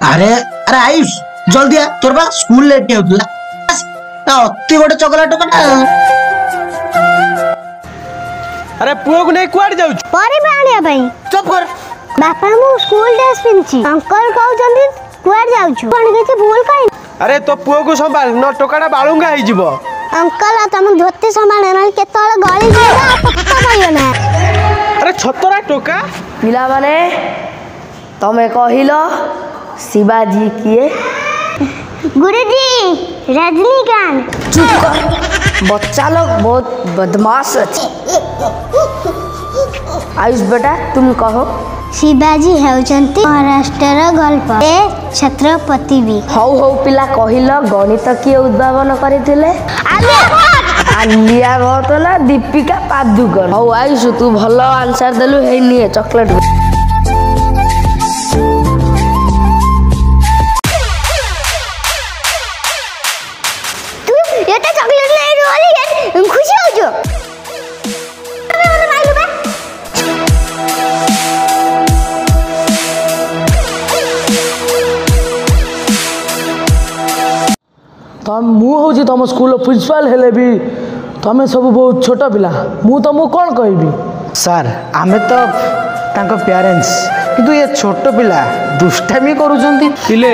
अरे अरे आयुष जल्दी आ तोर बा स्कूल लेट होतला अति गोटे चगला टोका अरे पुओ को नहीं कुआड़ जाउ परे बाणिया भाई चुप कर बापा मु स्कूल ड्रेस पिनछि अंकल कहउ जंदी कुआड़ जाउ छु कोन के भूल काई अरे तो पुओ को संभाल न टोकाटा बाळुंगा ही जीवो अंकल तुम धोती संभाल न केतले गली जागा पक्का पाइयो ना अरे छतरा टोका पिला माने तमे कहिलो शिवाजी किए गुरुजी रजनीकांत चुप कर बच्चा लोग बहुत बदमाश अछि आयुष बेटा तुम कहो शिवाजी हेउचंती महाराष्ट्र गल्प ए छत्रपति भी हौ हौ पिला कहिलो गणित किए उद्भावन करिथिले आलिया भट्ट ना दीपिका पादुकोण हौ आयुष तू भलो आंसर देलु हे निए चॉकलेट এটা চকলেট নাই রোলি খুশি হইছো तम मु हूँ तुम स्कूल प्रिंसिपल हेले भी तमें सब बहुत छोट पिला मु तुमको कौन कहबी सर आमे तो तांको पेरेंट्स किंतु ये छोट पिला दुष्टामी करूछंती पिले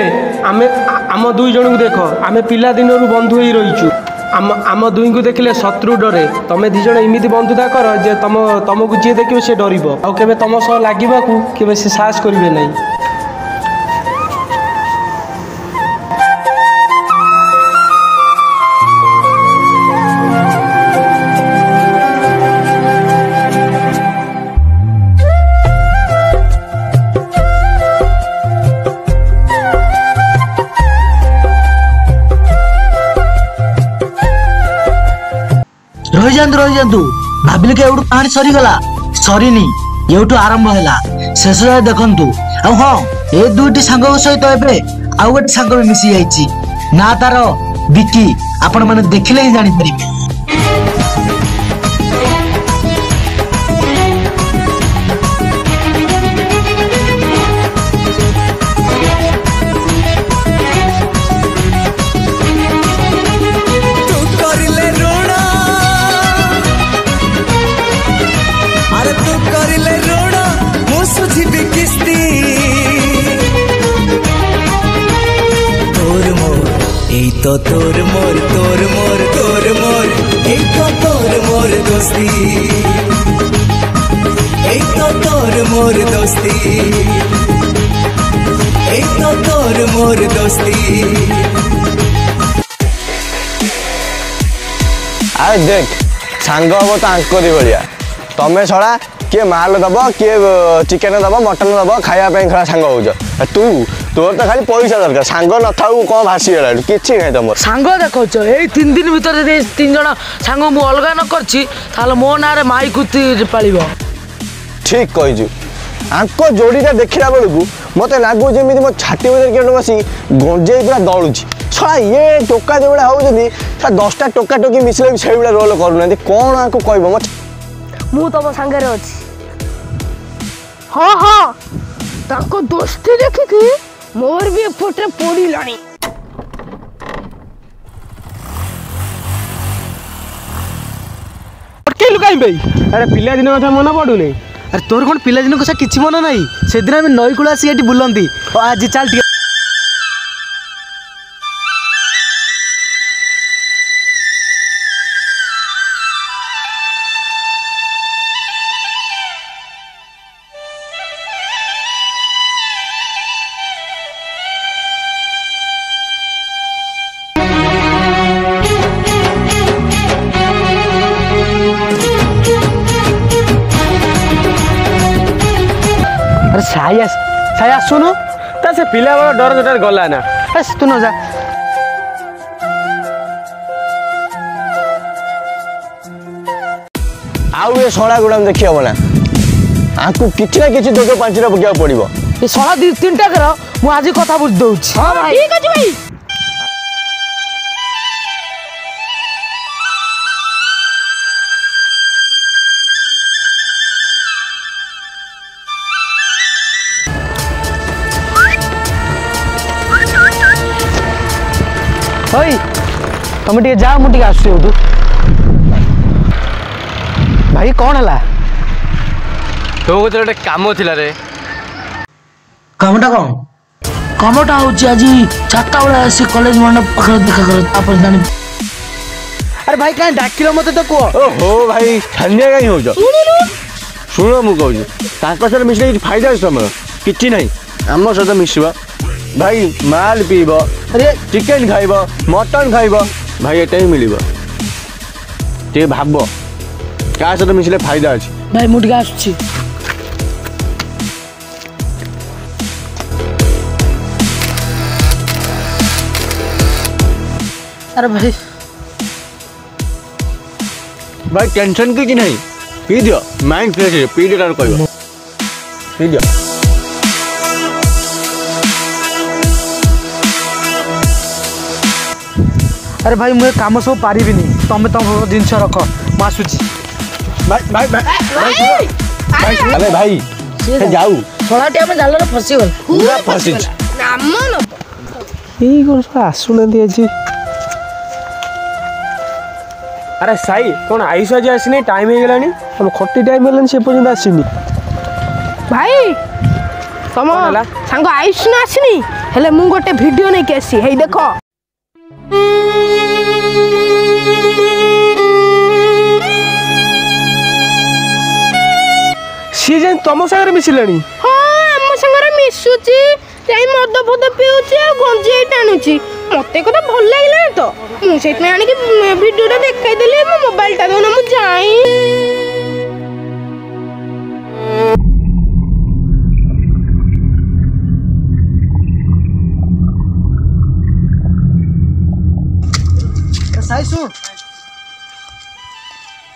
आमे आम दुई जन को देख आमे पिला दिनरु बंधु ही रहीचु आम दुई को देखले शत्रु डरे तमे दी जण इमिति बंधुता कर जे तुमको जी देखियो से डरिबो आ केबे तम सह लागिबाकू केबे से साहस करिवे नै रही जातु भाविल के एवटू कहानी सरीगला सरीनी एवटू आरंभ है शेष जाए देखु आ हाँ ए दुईटी सांग सहित एबे आउ गोटे सांग भी मिसी जाइछि ना तार विकी आपण माने देखिले ही जानि परिबे तो तोर मोर तोर मोर तोर मोर एक तो तोर मोर दोस्ती एक तो तोर मोर दोस्ती एक तो तोर मोर दोस्ती आ देख सांग हम तो आंकरी भाया तमें छड़ा किए माल दब किए चिकेन दब मटन दब खायापी खड़ा सांग हो तू तोर तो खाली पैसा दरकार सांग न थाऊ कौन भासीगला किछि नै तुम सांग देखो ये 3 दिन भीतर 3 जन सांग मु अलग न करछि ताले मो नारे माई कुती पालिबो ठीक कहिजु आंको जोड़ीटा देखिला बेलकु मते लागु जेमिति मो छाती उधर केटो बसी गंजे पूरा दळुछि छळा ये टोका जेबडा होउजनी सा 10टा टोका टोकी मिसले भी सेबडा रोल करूनंती कोन आंको कहबो मु तम संगे अछि हाँ हाँ ताको दोस्ती देखि कि मोर भी फोटे पोड़ी लानी लुकाई भाई अरे पिला दिन कथा मन पड़ू नहीं अरे तोर कौन पिला दिन कथा किछि मन नाही से दिन हम नई कुला आसी एटी बुलंती आज चल अरे साया सुनो ता से पिला बड़ा डर जटार गला ना बस तू न जा आउ ये सड़ा गुड़ा देखि हबो ना आकु किछि ना किछि दोगो पांचरा पकिया पड़िबो ये सला 2-3टा कर मु आज कथा बुझ दउछि हां भाई ठीक अछि भाई ହଇ ତମେ ଟିକେ ଯାଅ ମୁଁ ଟିକେ ଆସୁଛି ଏଇଠୁ। ଭାଇ କ'ଣ ହେଲା? ତୋ କତିରେ ଗୋଟେ କାମ ଥିଲା ରେ। କାମଟା କ'ଣ? କାମଟା ହେଉଛି ଆଜି 4ଟା ବେଳେ ଆସି କଲେଜ ମଣ୍ଡପ ପାଖରେ ଦେଖା କର, ତାପରେ ଜାଣି। ଆରେ ଭାଇ କାହିଁ ଡାକିଲ ମତେ ତ କୁହ। ଓହୋ ଭାଇ ଛାନିଆ କାହିଁ ହଉଛ? ଶୁଣ ମୁଁ କହୁଛି ତାଙ୍କ ସହିତ ମିଶିଲେ କିଛି ଫାଇଦା ଅଛି ତମର? କିଛି ନାହିଁ। ଆମ ସହିତ ମିଶିବ ଭାଇ, ମାଲ ପିଇବ, ଚିକେନ ଖାଇବ, ମଟନ ଖାଇବ, ଭାଇ ଏଟା ହିଁ ମିଳିବ। ଟିକେ ଭାବ କାହା ସହିତ ମିଶିଲେ ଫାଇଦା ଅଛି। ଭାଇ ମୁଁ ଟିକେ ଆସୁଛି। ଆରେ ଭାଇ ଭାଇ ଟେନସନ କିଛି ନାହିଁ, ପିଇ ଦିଅ, ମାଇଣ୍ଡ ଫ୍ରେଶ ହେଇଯିବ। ପିଇ ଦିଅ ତାର କହିବ, ପିଇ ଦିଅ। ଆରେ ଭାଇ ମୁଁ ଏ କାମ ସବୁ ପାରିବିନି, ତମେ ତମ ଜିନିଷ ରଖ, ମୁଁ ଆସୁଛି। ଭାଇ ଭାଇ ଭାଇ ଆରେ ଭାଇ ସେ ଯାଉ ଛଡ଼ାଟି ଆମେ ଜାଲରେ ଫସିଗଲା। ପୁରା ଫସିଛି। ଏଇ କ'ଣ ସବୁ ଆସୁନାହାନ୍ତି ଆଜି? ଆରେ ସାଇ କ'ଣ ଆୟୁଷ ଆଜି ଆସିନି? ଟାଇମ୍ ହେଇଗଲାଣି, ଆମ ଖଟି ଟାଇମ୍ ହେଲାଣି, ସେ ପର୍ଯ୍ୟନ୍ତ ଆସିନି। ଭାଇ ତମ ସାଙ୍ଗ ଆୟୁଷ ନା ଆସିନି, ହେଲେ ମୁଁ ଗୋଟେ ଭିଡ଼ିଓ ନେଇକି ଆସିଛି, ହେଇ ଦେଖ। ସିଏ ଯାଇ ତମ ସାଙ୍ଗରେ ମିଶିଲାଣି? ହଁ ଆମ ସାଙ୍ଗରେ ମିଶୁଛି, ଯାଇ ମଦ ଫଦ ପିଉଛି ଆଉ ଗଞ୍ଜେଇ ଟାଣୁଛି। ମତେ କଥା ଭଲ ଲାଗିଲାନି ତ, ମୁଁ ସେଇଥିପାଇଁ ଆଣିକି ଭିଡ଼ିଓଟା ଦେଖାଇଦେଲି। ମୋ ମୋବାଇଲଟା ଦଉନ ମୁଁ ଯାଇ। ସାଇ ଶୁଣ,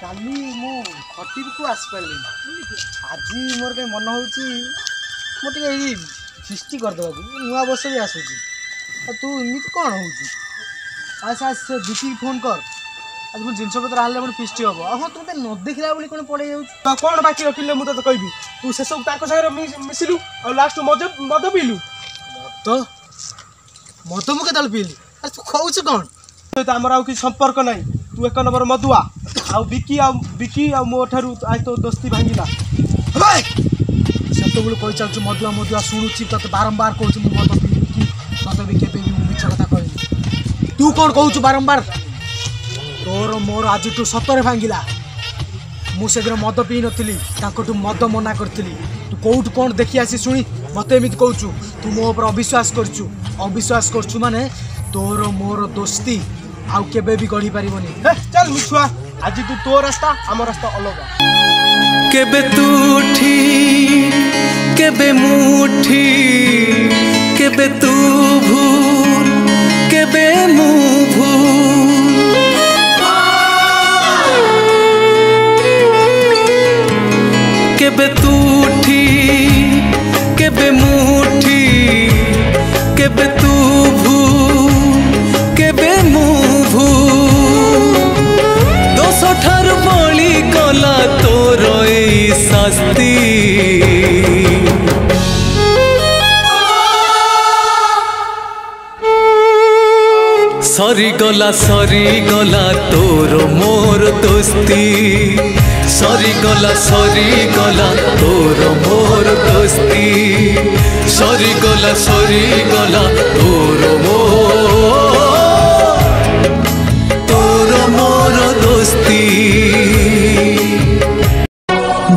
କାଲି ମୁଁ ଖଟିକୁ ଆସିପାରିଲିନି। ଆଜି ମୋର କାହିଁ ମନ ହେଉଛି ମୁଁ ଟିକେ ଏଇ ଫିଷ୍ଟି କରିଦେବାକୁ। ନୂଆ ବର୍ଷ ବି ଆସୁଛି, ଆଉ ତୁ ଏମିତି କ'ଣ ହେଉଛୁ? ଆସ ସେ ବିକିକି ଫୋନ୍ କର, ଆଜି ମୁଁ ଜିନିଷପତ୍ର ଆଣିଲେ ପୁଣି ଫିଷ୍ଟି ହେବ। ଆଉ ହଁ ତୁ ମୋତେ ନ ଦେଖିଲା ବୋଲି କ'ଣ ପଳେଇ ଯାଉଛି? କ'ଣ ବାକି ରଖିଲେ ମୁଁ ତତେ କହିବି? ତୁ ସେସବୁ ତାଙ୍କ ସାଙ୍ଗରେ ମିଶିଲୁ ଆଉ ଲାଷ୍ଟ ମଦ ପିଇଲୁ। ମଦ ମୁଁ କେତେବେଳେ ପିଇଲି? ଆରେ ତୁ କହୁଛୁ କ'ଣ? ସହିତ ଆମର ଆଉ କିଛି ସମ୍ପର୍କ ନାହିଁ। ତୁ 1 ନମ୍ବର ମଦୁଆ, ଆଉ ବିକି ଆଉ ମୋ ଠାରୁ ଆଜି ତୋ ଦୋସ୍ତି ଭାଙ୍ଗିଲା। ସେତେବେଳେ କହି ଚାଲୁଛୁ ମଦୁଆ ମଦୁଆ, ଶୁଣୁଛି ତତେ ବାରମ୍ବାର କହୁଛୁ ମୁଁ ମଦ ପିଇବି କି ତତେ ବି କେବେ ବି ମୁଁ ମିଛ କଥା କହିବି। ତୁ କ'ଣ କହୁଛୁ ବାରମ୍ବାର? ତୋର ମୋର ଆଜିଠୁ ସତରେ ଭାଙ୍ଗିଲା। ମୁଁ ସେଦିନ ମଦ ପିଇ ନଥିଲି, ତାଙ୍କଠୁ ମଦ ମନା କରିଥିଲି। ତୁ କେଉଁଠୁ କ'ଣ ଦେଖି ଆସି ଶୁଣି ମୋତେ ଏମିତି କହୁଛୁ? ତୁ ମୋ ଉପରେ ଅବିଶ୍ୱାସ କରୁଛୁ। ଅବିଶ୍ୱାସ କରୁଛୁ ମାନେ ତୋର ମୋର ଦୋସ୍ତି ଆଉ କେବେ ବି ଗଢ଼ି ପାରିବନି। ଚାଲ ମିଛୁଆ, ଆଜି ତୁ ତୋ ରାସ୍ତା, ଆମ ରାସ୍ତା ଅଲଗା। କେବେ ତୁଠି କେବେ ମୁଠି, କେବେ ତୁ ଭୁଲ କେବେ ମୁଁ ଭୁଲ। କେବେ ତୁଠି କେବେ ମୁଠି, କେବେ ତୁ ଭୁଲ କେବେ ମୁଁ ଭୁଲ। ଦୋଷ ଠାରୁ ବଳି ଗଲା ତୋର ଏଇ ଶାସ୍ତି। ସରିଗଲା ତୋର ମୋର ଦୋସ୍ତି। ସରିଗଲା ତୋର ମୋର ଦୋସ୍ତି। ସରିଗଲା ତୋର ମୋର ଦୋସ୍ତି।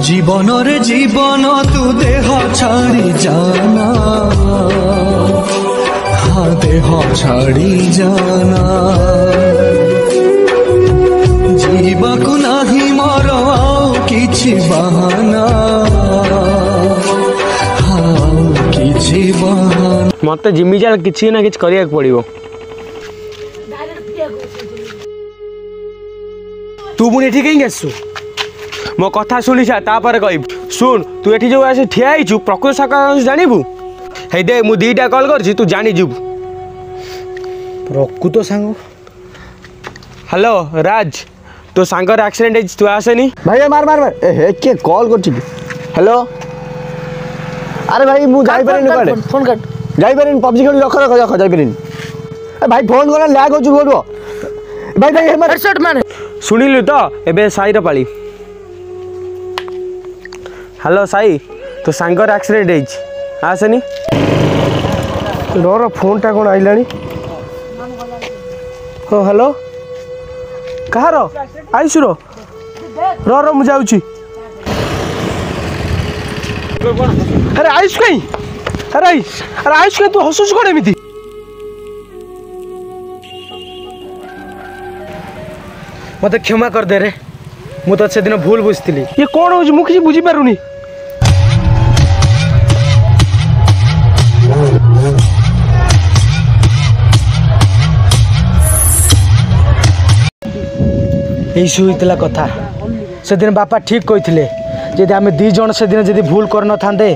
জীবনরে জীবন তু দেহ ছাড়ি জানা, হ্যাঁ দেহ ছাড়ি জানা। ଯିବାକୁ ନାହିଁ ମୋର ଆଉ କିଛି ବାହାନା, ଆଉ କିଛି ବାହାନା। ମତେ ଜିମି ଚାଲ କିଛି ନା କିଛି କରିବାକୁ ପଡ଼ିବ। ତୁ ପୁଣି ଏଠି କାହିଁକି ଆସିଛୁ? ମୋ କଥା ଶୁଣି ସା, ତାପରେ କହିବୁ। ଶୁଣ, ତୁ ଏଠି ଯେଉଁ ଆସି ଠିଆ ହେଇଛୁ ପ୍ରକୃତ ସାକାର ଜାଣିବୁ? ହେଇ ଦେ, ମୁଁ 2ଟା କଲ୍ କରିଛି, ତୁ ଜାଣିଯିବୁ। ପ୍ରକୃତ ସାଙ୍ଗ? ହ୍ୟାଲୋ ରାଜ, ତୋ ସାଙ୍ଗର ଆକ୍ସିଡେଣ୍ଟ ହେଇଛି, ତୁ ଆସେନି। ଭାଇ ମାର ମାର ମାର। ହେ କିଏ କଲ୍ କରୁଛି କି? ହ୍ୟାଲୋ। ଆରେ ଭାଇ ମୁଁ ଯାଇପାରିନି କୁଆଡ଼େ, ଫୋନ୍ କାଟ। ଯାଇପାରିନି, ପବଜି ଖେଳି ରଖ ଯାଇପାରିନି। भाई फोन करा लैग होछु बोलबो भाई भाई हमर हेडसेट माने शुणिलु तो एबे साईर पाली। हेलो साई तो सांगर एक्सीडेंट होइछि आसेनी रो फोनटा कौन आइलानी। हाँ हेलो कହାର आयुष रो मु जाऊँ। अरे आयुष कहीं अरे आयुष कहीं तू हसुस कौन एमती मत क्षमा कर दे रे मु तो से दिन भूल बुझी ये कौन हो मुझे बुझी पारुनी। यही कथा से दिन बापा ठीक कहते जदि आम दी जन से दिन जदि भूल कर न थांते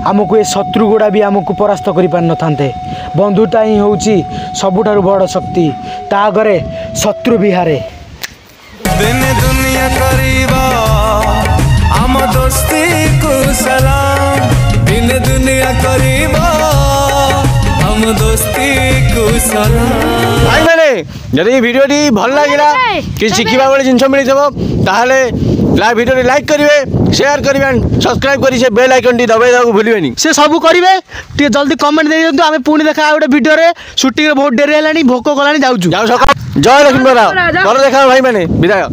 आमको ये शत्रु गुड़ा भी आमको परास्त कर पार न थांते। बंधुटा ही होउची सबुठारु बड़ शक्ति ता आगरे शत्रु भी हारे। दिन दुनिया करीबा आम दोस्ती को सलाम दिन दुनिया करीबा आम दोस्ती को सलाम। भाई मैंने जदि वीडियो टी भल लागिला कि शिखिबा वाली जिंस मिली जब ताहले वीडियो लाइक करिवे शेयर करिवे सब्सक्राइब करी से बेल आइकन टी दबाई दाको भूलिबेनी से सब करिवे टे जल्दी कमेंट दे दियंतु। आमे पुणी देखा गोटे वीडियो रे शूटिंग रे बहुत डेरी हेलानी भोक गलानी जाउछु। जाओ सका जय लक्ष्मी बराव घर देखा भाई मैंने विदाय।